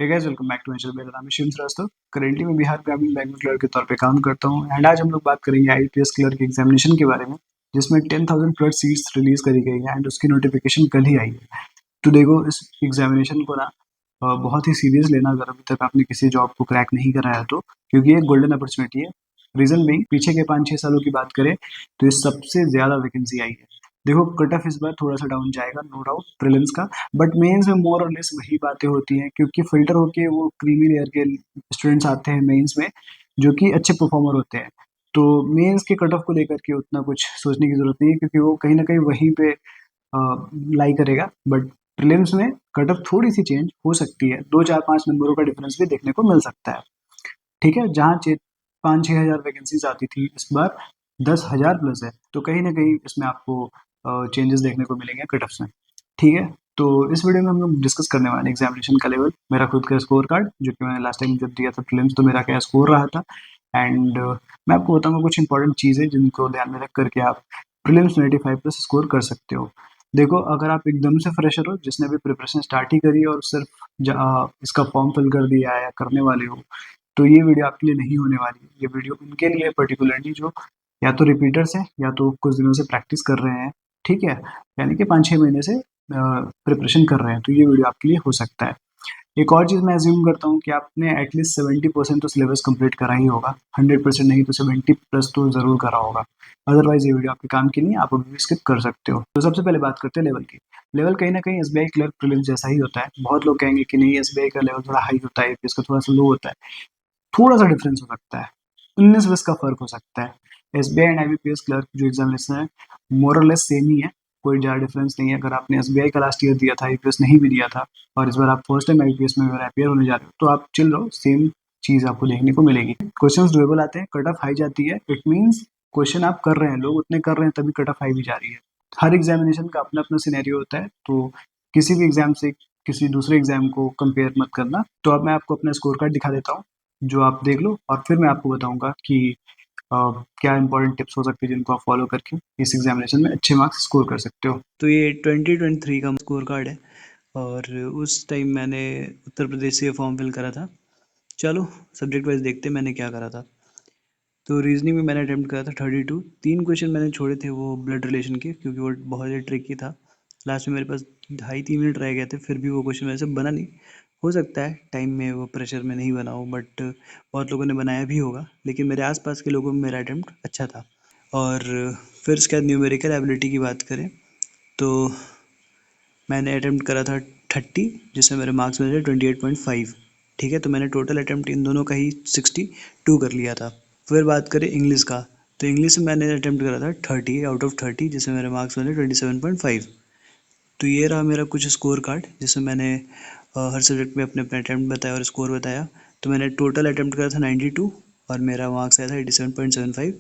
Hey guys, welcome back to my channel. मेरा नाम है शिव श्रीवास्तव। करेंटली मैं बिहार ग्रामीण बैंक में क्लर्क के तौर पे काम करता हूँ एंड आज हम लोग बात करेंगे आईपीएस क्लर्क एग्जामिनेशन के बारे में, जिसमें 10,000 प्लस सीट्स रिलीज करी गई है एंड उसकी नोटिफिकेशन कल ही आई है। तो देखो, इस एग्जामिनेशन को ना बहुत ही सीरियस लेना अगर अभी तक आपने किसी जॉब को क्रैक नहीं करा है तो, क्योंकि ये गोल्डन अपॉर्चुनिटी है। रीजन भी पीछे के 5-6 सालों की बात करें तो ये सबसे ज्यादा वैकेंसी आई है। देखो, कट ऑफ इस बार थोड़ा सा डाउन जाएगा, नो डाउट, प्रीलिम्स का। बट मेंस में मोर और लेस वही बातें होती हैं, क्योंकि फिल्टर होके वो क्रीमी लेयर के स्टूडेंट्स आते हैं मेंस में, जो कि अच्छे परफॉर्मर होते हैं। तो मेंस के कट ऑफ को लेकर के उतना कुछ सोचने की जरूरत नहीं है, क्योंकि वो कहीं ना कहीं वहीं पे लाई करेगा। बट प्रीलिम्स में कट ऑफ थोड़ी सी चेंज हो सकती है, 2 4 5 नंबरों का डिफरेंस भी देखने को मिल सकता है। ठीक है, जहाँ 5-6 हज़ार वैकेंसीज आती थी, इस बार 10,000 प्लस है। तो कहीं ना कहीं इसमें आपको चेंजेस देखने को मिलेंगे कट ऑफ्स में। ठीक है, तो इस वीडियो में हम लोग डिस्कस करने वाले हैं एग्जामिनेशन का लेवल, मेरा खुद का स्कोर कार्ड, जो कि मैंने लास्ट टाइम जब दिया था प्रीलिम्स तो मेरा क्या स्कोर रहा था। एंड मैं आपको बताऊंगा कुछ इंपॉर्टेंट चीज़ें जिनको ध्यान में रख करके आप प्रीलिम्स 95 प्लस स्कोर कर सकते हो। देखो, अगर आप एकदम से फ्रेशर हो, जिसने भी प्रिपरेशन स्टार्ट ही करी है और सिर्फ इसका फॉर्म फिल कर दिया है या करने वाले हो, तो ये वीडियो आपके लिए नहीं होने वाली है। ये वीडियो उनके लिए पर्टिकुलरली जो या तो रिपीटर्स हैं या तो कुछ दिनों से प्रैक्टिस कर रहे हैं। ठीक है, यानी कि 5-6 महीने से प्रिपरेशन कर रहे हैं, तो ये वीडियो आपके लिए हो सकता है। एक और चीज़ मैं एज्यूम करता हूँ कि आपने एटलीस्ट 70% तो सिलेबस कंप्लीट करा ही होगा। 100% नहीं तो 70 प्लस तो ज़रूर करा होगा। अदरवाइज ये वीडियो आपके काम की नहीं है, आप अभी भी स्किप कर सकते हो। तो सबसे पहले बात करते हैं लेवल की। लेवल कहीं ना कहीं एसबीआई क्लर्क प्रीलिम्स जैसा ही होता है। बहुत लोग कहेंगे कि नहीं, एसबीआई का लेवल थोड़ा हाई होता है, यूपीएस का थोड़ा सा लो होता है। थोड़ा सा डिफरेंस हो सकता है, 19-20 का फर्क हो सकता है। एसबीआई एंड आईबीपीएस क्लर्क जो एग्जामिनेशन है, मोर और लेस सेम ही है। कोई ज़्यादा डिफरेंस नहीं है। अगर आपने एसबीआई का लास्ट ईयर दिया था, आईपीएस नहीं भी दिया था, और इस बार आप फर्स्ट टाइम आईपीएस में अगर अपियर होने जा रहे हो, तो आप चिल रहो, सेम चीज़ आपको देखने को मिलेगी। क्वेश्चंस डुएबल आते हैं, कट ऑफ हाई जाती है। इट मीन्स क्वेश्चन आप कर रहे हैं, लोग उतने कर रहे हैं, तभी कट ऑफ हाई भी जा रही है। हर एग्जामिनेशन का अपना अपना सिनेरियो होता है, तो किसी भी एग्जाम से किसी दूसरे एग्जाम को कंपेयर मत करना। तो अब मैं आपको अपना स्कोर कार्ड दिखा देता हूँ, जो आप देख लो, और फिर मैं आपको बताऊंगा कि अ, क्या इंपॉर्टेंट टिप्स हो सकते हैं जिनको आप फॉलो करके इस एग्जामिनेशन में अच्छे मार्क्स स्कोर कर सकते हो। तो ये 2023 का स्कोर कार्ड है, और उस टाइम मैंने उत्तर प्रदेश से फॉर्म फिल करा था। चलो, सब्जेक्ट वाइज देखते हैं मैंने क्या करा था। तो रीजनिंग में मैंने अटेम्प्ट करा था 32। 3 क्वेश्चन मैंने छोड़े थे वो ब्लड रिलेशन के, क्योंकि वो बहुत ही ट्रिकी था। लास्ट में मेरे पास 2.5-3 मिनट रह गए थे, फिर भी वो क्वेश्चन मेरे से बना नहीं। हो सकता है टाइम में वो प्रेशर में नहीं बना हो, बट बहुत लोगों ने बनाया भी होगा, लेकिन मेरे आसपास के लोगों में मेरा अटेम्प्ट अच्छा था। और फिर उसके बाद न्यूमेरिकल एबिलिटी की बात करें तो मैंने अटेम्प्ट करा था 30, जिसमें मेरे मार्क्स मिले थे 28.5। ठीक है, तो मैंने टोटल अटेम्प्ट इन दोनों का ही 62 कर लिया था। फिर बात करें इंग्लिश का, तो इंग्लिश में मैंने अटेम्प्ट करा था 30 आउट ऑफ 30, जिसमें मेरे मार्क्स मिले 27.5। तो ये रहा मेरा कुछ स्कोर कार्ड, जिसमें मैंने हर सब्जेक्ट में अपने अपने अटेम्प्ट बताया और स्कोर बताया। तो मैंने टोटल अटेम्प्ट करा था 92, और मेरा मार्क्स आया था 87.75।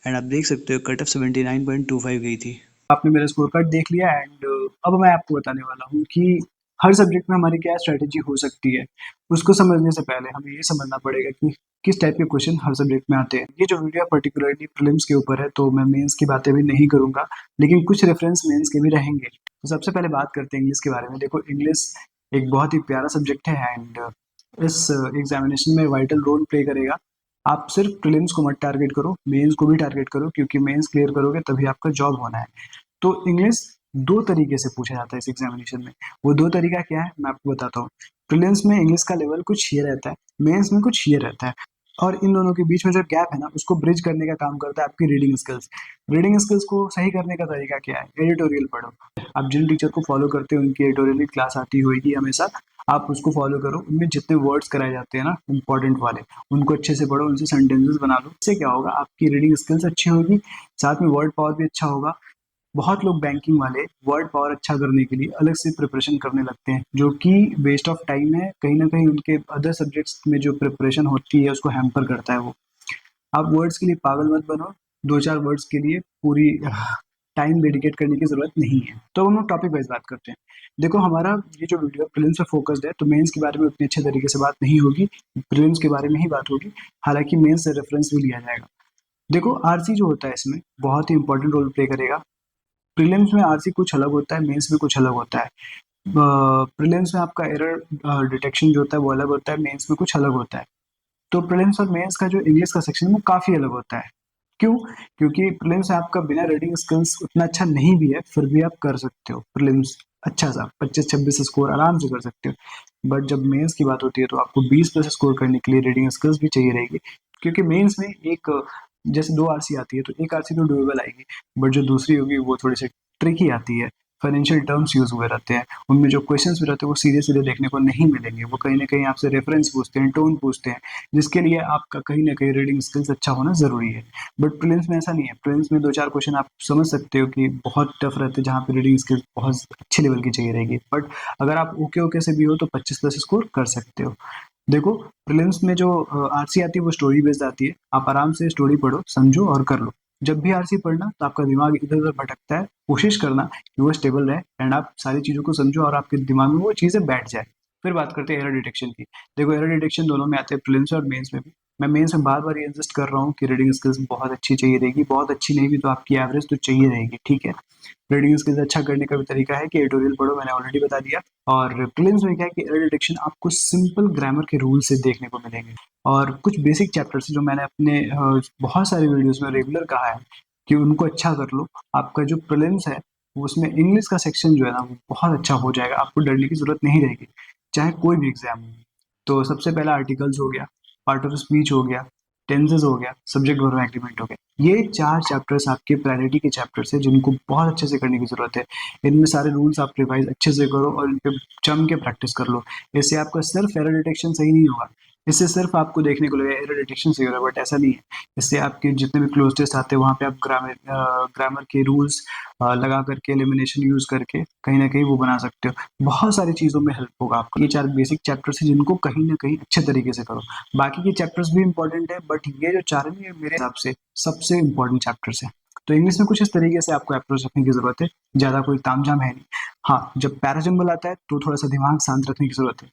एंड आप देख सकते हो कट ऑफ 79.25 गई थी। आपने मेरा स्कोर कार्ड देख लिया एंड अब मैं आपको बताने वाला हूँ कि हर सब्जेक्ट में हमारी क्या स्ट्रेटेजी हो सकती है। उसको समझने से पहले हमें ये समझना पड़ेगा कि किस टाइप के क्वेश्चन हर सब्जेक्ट में आते हैं। ये जो वीडियो पर्टिकुलरली प्रीलिम्स के ऊपर है, तो मैं मेंस की बातें भी नहीं करूंगा, लेकिन कुछ रेफरेंस मेंस के भी रहेंगे। तो सबसे पहले बात करते हैं इंग्लिश के बारे में। देखो, इंग्लिश एक बहुत ही प्यारा सब्जेक्ट है एंड इस एग्जामिनेशन में वाइटल रोल प्ले करेगा। आप सिर्फ प्रीलिम्स को मत टारगेट करो, मेंस को भी टारगेट करो, क्योंकि मेंस क्लियर करोगे तभी आपका जॉब होना है। तो इंग्लिश दो तरीके से पूछा जाता है इस एग्जामिनेशन में। वो दो तरीका क्या है, मैं आपको बताता हूँ। प्रीलिम्स में इंग्लिश का लेवल कुछ ये रहता है, मेंस में कुछ ये रहता है, और इन दोनों के बीच में जो गैप है ना, उसको ब्रिज करने का काम करता है आपकी रीडिंग स्किल्स। रीडिंग स्किल्स को सही करने का तरीका क्या है? एडिटोरियल पढ़ो। आप जिन टीचर को फॉलो करते हो उनकी एडिटोरियल क्लास आती होगी हमेशा, आप उसको फॉलो करो। उनमें जितने वर्ड्स कराए जाते हैं ना इंपॉर्टेंट वाले, उनको अच्छे से पढ़ो, उनसे सेंटेंसेस बना लो। इससे क्या होगा, आपकी रीडिंग स्किल्स अच्छी होगी, साथ में वर्ड पावर भी अच्छा होगा। बहुत लोग बैंकिंग वाले वर्ड पावर अच्छा करने के लिए अलग से प्रिपरेशन करने लगते हैं, जो कि वेस्ट ऑफ टाइम है। कहीं ना कहीं उनके अदर सब्जेक्ट्स में जो प्रिपरेशन होती है उसको हैम्पर करता है वो। आप वर्ड्स के लिए पागल मत बनो। 2-4 वर्ड्स के लिए पूरी टाइम डेडिकेट करने की जरूरत नहीं है। तो हम लोग टॉपिक वाइज बात करते हैं। देखो, हमारा ये जो वीडियो प्रीलिम्स पे फोकस्ड है, तो मेंस के बारे में उतने अच्छे तरीके से बात नहीं होगी, प्रीलिम्स के बारे में ही बात होगी। हालांकि मेंस से रेफरेंस भी लिया जाएगा। देखो, आरसी जो होता है इसमें बहुत ही इंपॉर्टेंट रोल प्ले करेगा। प्रीलिम्स में आरसी कुछ अलग होता है, मेंस में कुछ अलग होता है। प्रीलिम्स में आपका एरर डिटेक्शन जो होता है वो अलग होता है, मेंस में कुछ अलग होता है। तो प्रीलिम्स और मेंस का जो इंग्लिश का सेक्शन है वो काफ़ी अलग होता है। क्यों? क्योंकि प्रीलिम्स में आपका बिना रीडिंग स्किल्स उतना अच्छा नहीं भी है, फिर भी आप कर सकते हो प्रीलिम्स अच्छा सा 25-26 स्कोर आराम से कर सकते हो। बट जब मेंस की बात होती है तो आपको 20 प्लस स्कोर करने के लिए रीडिंग स्किल्स भी चाहिए रहेगी, क्योंकि मेंस में एक जैसे 2 आरसी आती है तो एक आरसी तो डूएबल आएगी, बट जो दूसरी होगी वो थोड़ी सी ट्रिकी आती है। फाइनेंशियल टर्म्स यूज हुए रहते हैं, उनमें जो क्वेश्चंस भी रहते हैं वो सीधे सीधे देखने को नहीं मिलेंगे, वो कहीं ना कहीं आपसे रेफरेंस पूछते हैं, टोन पूछते हैं, जिसके लिए आपका कहीं ना कहीं रीडिंग स्किल्स अच्छा होना जरूरी है। बट प्रीलिम्स में ऐसा नहीं है, प्रीलिम्स में 2-4 क्वेश्चन आप समझ सकते हो कि बहुत टफ रहते हैं, जहाँ पे रीडिंग स्किल्स बहुत अच्छे लेवल की चाहिए रहेगी, बट अगर आप ओके ओके से भी हो तो 25 प्लस स्कोर कर सकते हो। देखो, प्रीलिम्स में जो आरसी आती है वो स्टोरी बेस्ड आती है, आप आराम से स्टोरी पढ़ो, समझो और कर लो। जब भी आरसी पढ़ना तो आपका दिमाग इधर उधर भटकता है, कोशिश करना कि वो स्टेबल रहे एंड आप सारी चीज़ों को समझो और आपके दिमाग में वो चीज़ें बैठ जाए। फिर बात करते हैं एरर डिटेक्शन की। देखो, एरर डिटेक्शन दोनों में आते हैं, प्रीलिम्स और मेंस में भी। मैं मेंस में बार बार ये इंसिस्ट कर रहा हूँ कि रीडिंग स्किल्स बहुत अच्छी चाहिए रहेगी, बहुत अच्छी नहीं भी तो आपकी एवरेज तो चाहिए रहेगी, ठीक है। रीडिंग स्किल्स अच्छा करने का भी तरीका है कि एडिटोरियल पढ़ो, मैंने ऑलरेडी बता दिया। और प्रीलिम्स में क्या है कि एरर डिटेक्शन आपको सिंपल ग्रामर के रूल से देखने को मिलेंगे, और कुछ बेसिक चैप्टर्स जो मैंने अपने बहुत सारे वीडियोस में रेगुलर कहा है कि उनको अच्छा कर लो। आपका जो प्रीलिम्स है उसमें इंग्लिश का सेक्शन जो है ना वो बहुत अच्छा हो जाएगा, आपको डरने की जरूरत नहीं रहेगी, चाहे कोई भी एग्जाम हो। तो सबसे पहला आर्टिकल्स हो गया, पार्ट ऑफ स्पीच हो गया, टेंसेस हो गया, सब्जेक्ट वर्ब एग्रीमेंट हो गया। ये 4 चैप्टर्स आपके प्रायोरिटी के चैप्टर्स हैं जिनको बहुत अच्छे से करने की ज़रूरत है। इनमें सारे रूल्स आप रिवाइज़ अच्छे से करो और इन पे जम के प्रैक्टिस कर लो। इससे आपका सिर्फ एरर डिटेक्शन सही नहीं होगा, इससे सिर्फ आपको देखने को लगेगा एरर डिटेक्शन सही हो रहा है, बट ऐसा नहीं है। इससे आपके जितने भी क्लोज टेस्ट आते हैं वहाँ पे आप ग्रामर के रूल्स लगा करके, एलिमिनेशन यूज़ करके कहीं न कहीं वो बना सकते हो। बहुत सारी चीज़ों में हेल्प होगा आपको। ये 4 बेसिक चैप्टर्स हैं जिनको कहीं न कहीं अच्छे तरीके से करो। बाकी के चैप्टर्स भी इंपॉर्टेंट है, बट ये जो 4 है ना, ये मेरे हिसाब से सबसे इंपॉर्टेंट चैप्टर्स हैं। तो इंग्लिश में कुछ इस तरीके से आपको अप्रोच रखने की ज़रूरत है, ज़्यादा कोई तामझाम है नहीं। हाँ, जब पैराजंबल आता है तो थोड़ा-सा दिमाग शांत रखने की ज़रूरत है।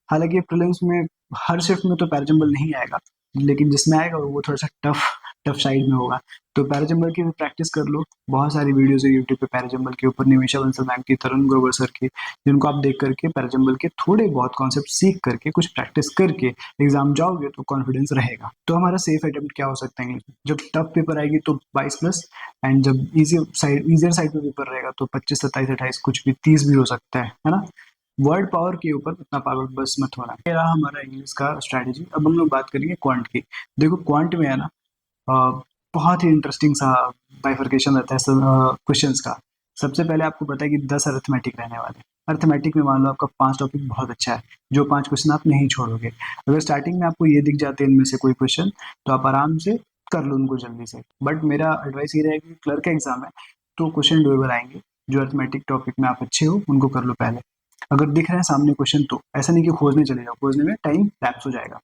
हालाँकि प्रीलिम्स में हर शिफ्ट में तो पैराजंबल नहीं आएगा, लेकिन जिसमें आएगा वो थोड़ा-सा टफ टफ साइड में होगा। तो पैराजंबल की भी प्रैक्टिस कर लो। बहुत सारी वीडियोज़ है यूट्यूब पे पैराजंबल के ऊपर, निमिषा बंसल मैम की, तरुण ग्रोवर सर की, जिनको आप देख करके पैराजंबल के थोड़े बहुत कॉन्सेप्ट सीख करके, कुछ प्रैक्टिस करके एग्ज़ाम जाओगे तो कॉन्फिडेंस रहेगा। तो हमारा सेफ अटेम्प्ट क्या हो सकता है इंग्लिश में? जब टफ पेपर आएगी तो 22 प्लस, एंड जब ईज़ियर साइड पे पेपर रहेगा तो 25, 27, 28 कुछ भी 30 भी हो सकता है ना? वर्ड पावर के ऊपर उतना पागल बस मत होना। ये रहा हमारा इंग्लिश का स्ट्रैटेजी। अब हम लोग बात करेंगे क्वांट की। देखो, क्वांट में है ना, बहुत ही इंटरेस्टिंग सा बाइफरकेशन रहता है क्वेश्चंस का। सबसे पहले आपको पता है कि 10 अरिथमेटिक रहने वाले हैं। अरिथमेटिक में मान लो आपका 5 टॉपिक बहुत अच्छा है, जो 5 क्वेश्चन आप नहीं छोड़ोगे। अगर स्टार्टिंग में आपको ये दिख जाते हैं इनमें से कोई क्वेश्चन, तो आप आराम से कर लो उनको जल्दी से। बट मेरा एडवाइस ये रहेगा कि क्लर्क का एग्जाम है तो क्वेश्चन डुएबल आएंगे। जो अरिथमेटिक टॉपिक में आप अच्छे हो उनको कर लो पहले। अगर दिख रहे हैं सामने क्वेश्चन तो ऐसा नहीं कि खोजने चले जाओ, खोजने में टाइम लैप्स हो जाएगा।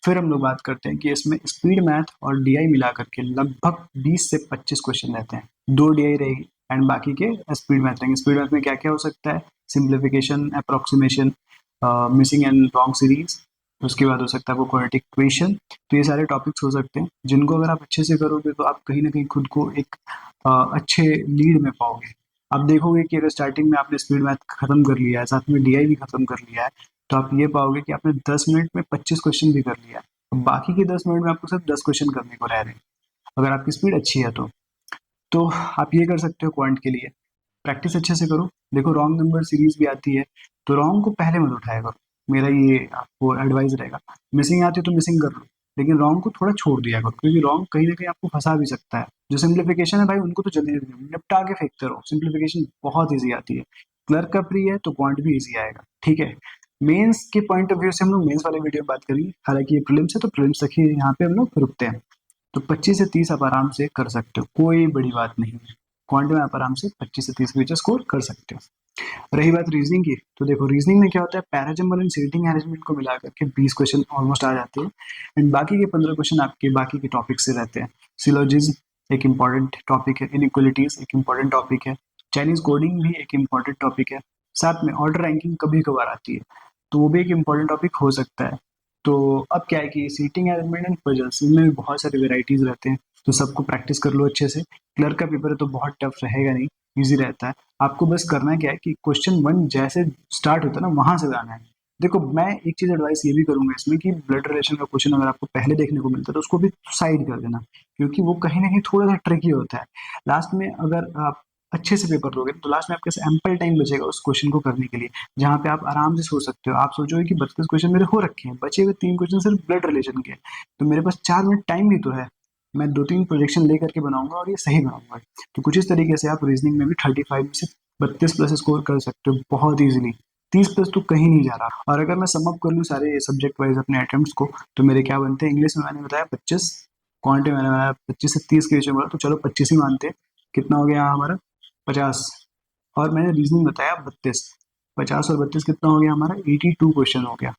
फिर हम लोग बात करते हैं कि इसमें स्पीड मैथ और डीआई मिला करके लगभग 20 से 25 क्वेश्चन रहते हैं। 2 डीआई रहेगी एंड बाकी के स्पीड मैथ रहेंगे। स्पीड मैथ में क्या क्या हो सकता है? Simplification, approximation, missing and wrong series, उसके बाद हो सकता है वो क्वाड्रेटिक इक्वेशन। तो ये सारे टॉपिक्स हो सकते हैं जिनको अगर आप अच्छे से करोगे तो आप कहीं ना कहीं खुद को एक अच्छे लीड में पाओगे। आप देखोगे कि अगर स्टार्टिंग में आपने स्पीड मैथ खत्म कर लिया है, साथ में डीआई भी खत्म कर लिया है, तो आप ये पाओगे कि आपने 10 मिनट में 25 क्वेश्चन भी कर लिया है। अब बाकी के 10 मिनट में आपको सिर्फ 10 क्वेश्चन करने को रह रहे हैं, अगर आपकी स्पीड अच्छी है तो आप ये कर सकते हो क्वांट के लिए। प्रैक्टिस अच्छे से करो। देखो, रॉन्ग नंबर सीरीज भी आती है, तो रॉन्ग को पहले मत उठाया करो, मेरा ये आपको एडवाइस रहेगा। मिसिंग आती है तो मिसिंग कर लो, लेकिन रॉन्ग को थोड़ा छोड़ दिया करो, क्योंकि रॉन्ग कहीं ना कहीं आपको फंसा भी सकता है। जो सिंप्लीफिकेशन है भाई, उनको तो जल्दी जल्दी निपटा के फेंकते रहो, सिंप्लीफिकेशन बहुत ईजी आती है। क्लर्क का प्री है तो क्वांट भी ईजी आएगा, ठीक है। मेंस के पॉइंट ऑफ व्यू से हम लोग मेंस वाले वीडियो में बात करेंगे, हालांकि ये प्रीलिम्स है तो प्रीलिम्स तक ही यहाँ पे हम लोग रुकते हैं। तो 25 से 30 आप आराम से कर सकते हो, कोई बड़ी बात नहीं है। क्वांट में आप आराम से 25 से 30 के बीच स्कोर कर सकते हो। रही बात रीजनिंग की, तो देखो रीजनिंग में क्या होता है, पैराजंबल एंड सीटिंग अरेंजमेंट को मिला करके 20 क्वेश्चन ऑलमोस्ट आ जाते हैं, एंड बाकी के 15 क्वेश्चन आपके बाकी के टॉपिक से रहते हैं। सिलोजिज्म एक इम्पॉर्टेंट टॉपिक है, इनइक्वलिटीज एक इम्पॉर्टेंट टॉपिक है, चाइनीज कोडिंग भी एक इम्पॉर्टेंट टॉपिक है, साथ में ऑर्डर रैंकिंग कभी कभार आती है, तो वो भी एक इम्पॉर्टेंट टॉपिक हो सकता है। तो अब क्या है कि सीटिंग अरेंजमेंट एंड पजल्स, इनमें भी बहुत सारे वेराइटीज रहते हैं, तो सबको प्रैक्टिस कर लो अच्छे से। क्लर्क का पेपर है तो बहुत टफ रहेगा नहीं, ईज़ी रहता है। आपको बस करना क्या है कि क्वेश्चन 1 जैसे स्टार्ट होता है ना, वहाँ से जाना है। देखो, मैं एक चीज़ एडवाइस ये भी करूँगा इसमें कि ब्लड रिलेशन का क्वेश्चन अगर आपको पहले देखने को मिलता है, तो उसको भी साइड कर देना, क्योंकि वो कहीं न कहीं थोड़ा-सा ट्रिकी होता है। लास्ट में अगर आप अच्छे से पेपर दोगे, तो लास्ट में आपके पास एम्पल टाइम बचेगा उस क्वेश्चन को करने के लिए, जहाँ पे आप आराम से सोच सकते हो। आप सोचोगे कि 32 क्वेश्चन मेरे हो रखे हैं, बचे हुए 3 क्वेश्चन सिर्फ ब्लड रिलेशन के हैं, तो मेरे पास 4 मिनट टाइम भी तो है। मैं 2-3 प्रोजेक्शन लेकर के बनाऊँगा और ये सही बनाऊँगा। तो कुछ इस तरीके से आप रीजनिंग में भी 35 में से 32 प्लस स्कोर कर सकते हो बहुत ईज़िली। 30 प्लस तो कहीं नहीं जा रहा। और अगर मैं सम अप कर लूँ सारे सब्जेक्ट वाइज़ अपने अटेम्प्ट्स को, तो मेरे क्या बनते हैं, इंग्लिश में मैंने बताया 25, क्वांट में मैंने बताया 25 से 30 के बीच में बोला, तो चलो 25 ही मानते हैं। कितना हो गया हमारा? 50। और मैंने रीजनिंग बताया 32। 50 और 32 कितना हो गया हमारा? 82 क्वेश्चन हो गया।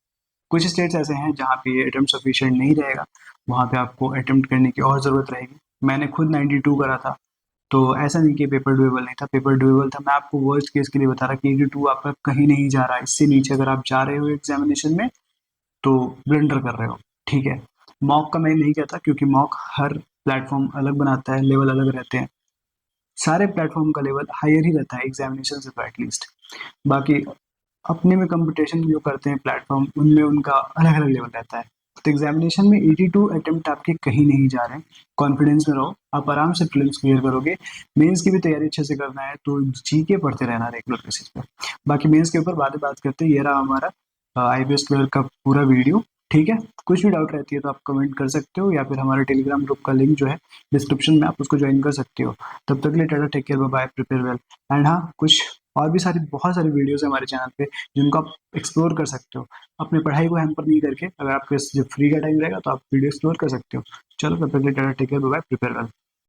कुछ स्टेट्स ऐसे हैं जहाँ पे ये अटेम्प्ट सफिशिएंट नहीं रहेगा, वहाँ पे आपको अटेम्प्ट करने की और ज़रूरत रहेगी। मैंने खुद 92 करा था, तो ऐसा नहीं कि पेपर डुएबल नहीं था, पेपर डुएबल था। मैं आपको वर्स्ट केस के लिए बता रहा कि 82 आपका कहीं नहीं जा रहा। इससे नीचे अगर आप जा रहे हो एग्जामिनेशन में, तो ब्लंडर कर रहे हो, ठीक है। मॉक का मैं नहीं कहता, क्योंकि मॉक हर प्लेटफॉर्म अलग बनाता है, लेवल अलग रहते हैं। सारे प्लेटफॉर्म का लेवल हायर ही रहता है एग्जामिनेशन से, तो एटलीस्ट बाकी अपने में कंपटीशन जो करते हैं प्लेटफॉर्म, उनमें उनका अलग अलग लेवल रहता है। तो एग्जामिनेशन में 82 अटेम्प्ट आपके कहीं नहीं जा रहे हैं। कॉन्फिडेंस में रहो, आप आराम से प्रीलिम्स क्लियर करोगे। मेंस की भी तैयारी अच्छे से करना है, तो जीके पढ़ते रहना रेगुलर बेसिस पे। बाकी मेंस के ऊपर बातें बात करते हैं। ये रहा हमारा आईबीएस क्लियर का पूरा वीडियो, ठीक है। कुछ भी डाउट रहती है तो आप कमेंट कर सकते हो, या फिर हमारे टेलीग्राम ग्रुप का लिंक जो है डिस्क्रिप्शन में, आप उसको ज्वाइन कर सकते हो। तब तक के लिए tata, take care, bye bye, prepare well. And हाँ, कुछ और भी सारी बहुत सारी वीडियोस है हमारे चैनल पे, जिनको आप एक्सप्लोर कर सकते हो अपनी पढ़ाई को हैम्पर नहीं करके। अगर आपके जब फ्री का टाइम रहेगा तो आप वीडियो एक्सप्लोर कर सकते हो। चलो, तब तक के लिए tata, take care, bye bye, prepare well.